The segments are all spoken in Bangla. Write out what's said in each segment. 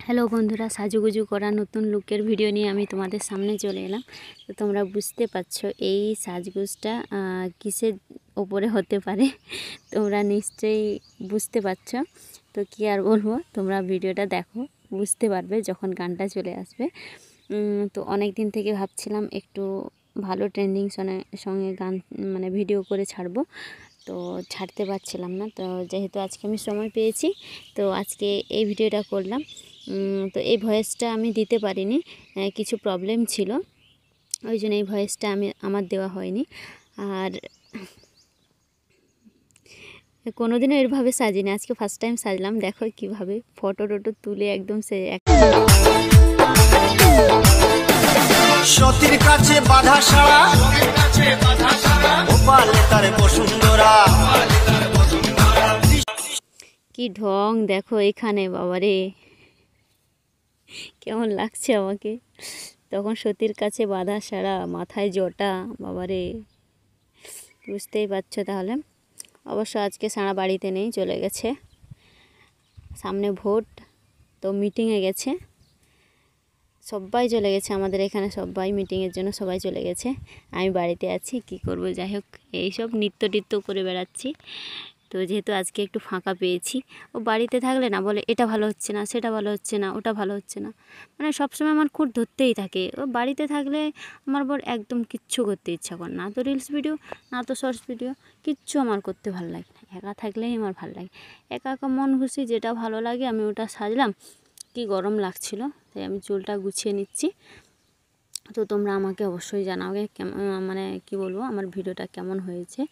হ্যালো বন্ধুরা, সাজুগুজু করা নতুন লুকের ভিডিও নিয়ে আমি তোমাদের সামনে চলে এলাম। তো তোমরা বুঝতে পারছো এই সাজগোজটা কিসের ওপরে হতে পারে, তোমরা নিশ্চয়ই বুঝতে পারছো। তো কি আর বলবো, তোমরা ভিডিওটা দেখো, বুঝতে পারবে যখন গানটা চলে আসবে। তো অনেক দিন থেকে ভাবছিলাম একটু ভালো ট্রেন্ডিং সঙ্গে গান মানে ভিডিও করে ছাড়বো, তো ছাড়তে পারছিলাম না। তো যেহেতু আজকে আমি সময় পেয়েছি, তো আজকে এই ভিডিওটা করলাম। তো এই ভয়েসটা আমি দিতে পারিনি, কিছু প্রবলেম ছিল, ওই জন্য এই ভয়েসটা আমার দেওয়া হয়নি। আর কোনোদিনও এরভাবে সাজিনি, আজকে ফার্স্ট টাইম সাজলাম। দেখো কিভাবে ফটো টটো তুলে একদম সে সতীর কাছে বাধা সারা গোপালে তার বসুন্ধরা। কি ঢং দেখো এখানে, বাবারে কেমন লাগছে আমাকে। তখন সতীর কাছে বাধা সারা, মাথায় জটা, বাবারে বুঝতেই পারছো। তাহলে অবশ্য আজকে সারা বাড়িতে নেই, চলে গেছে, সামনে ভোট, তো মিটিংয়ে গেছে, সবাই চলে গেছে আমাদের এখানে, সবাই মিটিংয়ের জন্য সবাই চলে গেছে। আমি বাড়িতে আছি, কি করব, যাই হোক এইসব নিত্য টিত্য করে বেড়াচ্ছি। তো যেহেতু আজকে একটু ফাঁকা পেয়েছি, ও বাড়িতে থাকলে না বলে এটা ভালো হচ্ছে না, সেটা ভালো হচ্ছে না, ওটা ভালো হচ্ছে না, মানে সবসময় আমার খুঁট ধরতেই থাকে। ও বাড়িতে থাকলে আমার বর একদম কিচ্ছু করতে ইচ্ছা করে না, তো রিলস ভিডিও না তো শর্টস ভিডিও, কিচ্ছু আমার করতে ভালো লাগে না। একা থাকলেই আমার ভালো লাগে, একা একা মন খুশি যেটা ভালো লাগে আমি ওটা সাজলাম। কি গরম লাগছিল, তাই আমি চুলটা গুছিয়ে নিচ্ছি। তো তোমরা আমাকে অবশ্যই জানাবে মানে কি বলবো, আমার ভিডিওটা কেমন হয়েছে।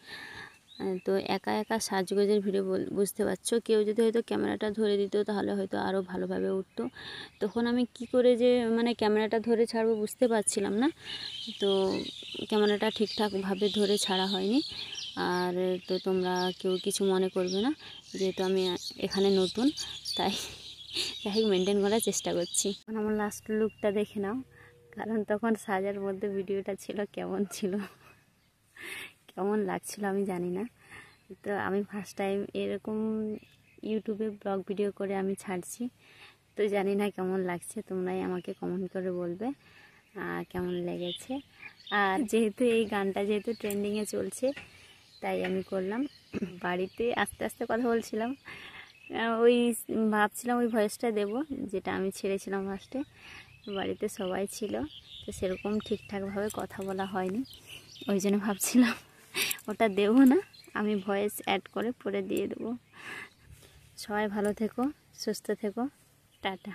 তো একা একা সাজগোজের ভিডিও বুঝতে পারছো, কেউ যদি হয়তো ক্যামেরাটা ধরে দিত তাহলে হয়তো আরও ভালোভাবে উঠতো। তখন আমি কি করে যে মানে ক্যামেরাটা ধরে ছাড়বো বুঝতে পারছিলাম না, তো ক্যামেরাটা ঠিকঠাকভাবে ধরে ছাড়া হয়নি। আর তো তোমরা কেউ কিছু মনে করবে না, যেহেতু আমি এখানে নতুন, তাই যাই মেনটেন করার চেষ্টা করছি। এখন আমার লাস্ট লুকটা দেখে নাও, কারণ তখন সাজার মধ্যে ভিডিওটা ছিল কেমন ছিল, কেমন লাগছিল আমি জানি না। তো আমি ফার্স্ট টাইম এরকম ইউটিউবে ব্লগ ভিডিও করে আমি ছাড়ছি, তো জানি না কেমন লাগছে, তোমরাই আমাকে কমেন্ট করে বলবে কেমন লেগেছে। আর যেহেতু এই গানটা যেহেতু ট্রেন্ডিংয়ে চলছে, তাই আমি করলাম। বাড়িতে আস্তে আস্তে কথা বলছিলাম, ওই ভাবছিলাম ওই ভয়েসটা দেব যেটা আমি ছেড়েছিলাম ফার্স্টে। বাড়িতে সবাই ছিল, তো সেরকম ঠিকঠাকভাবে কথা বলা হয়নি, ওই জন্য ভাবছিলাম ওটা দেবো না, আমি ভয়েস অ্যাড করে পরে দিয়ে দেবো। সবাই ভালো থেকো, সুস্থ থেকো, টাটা।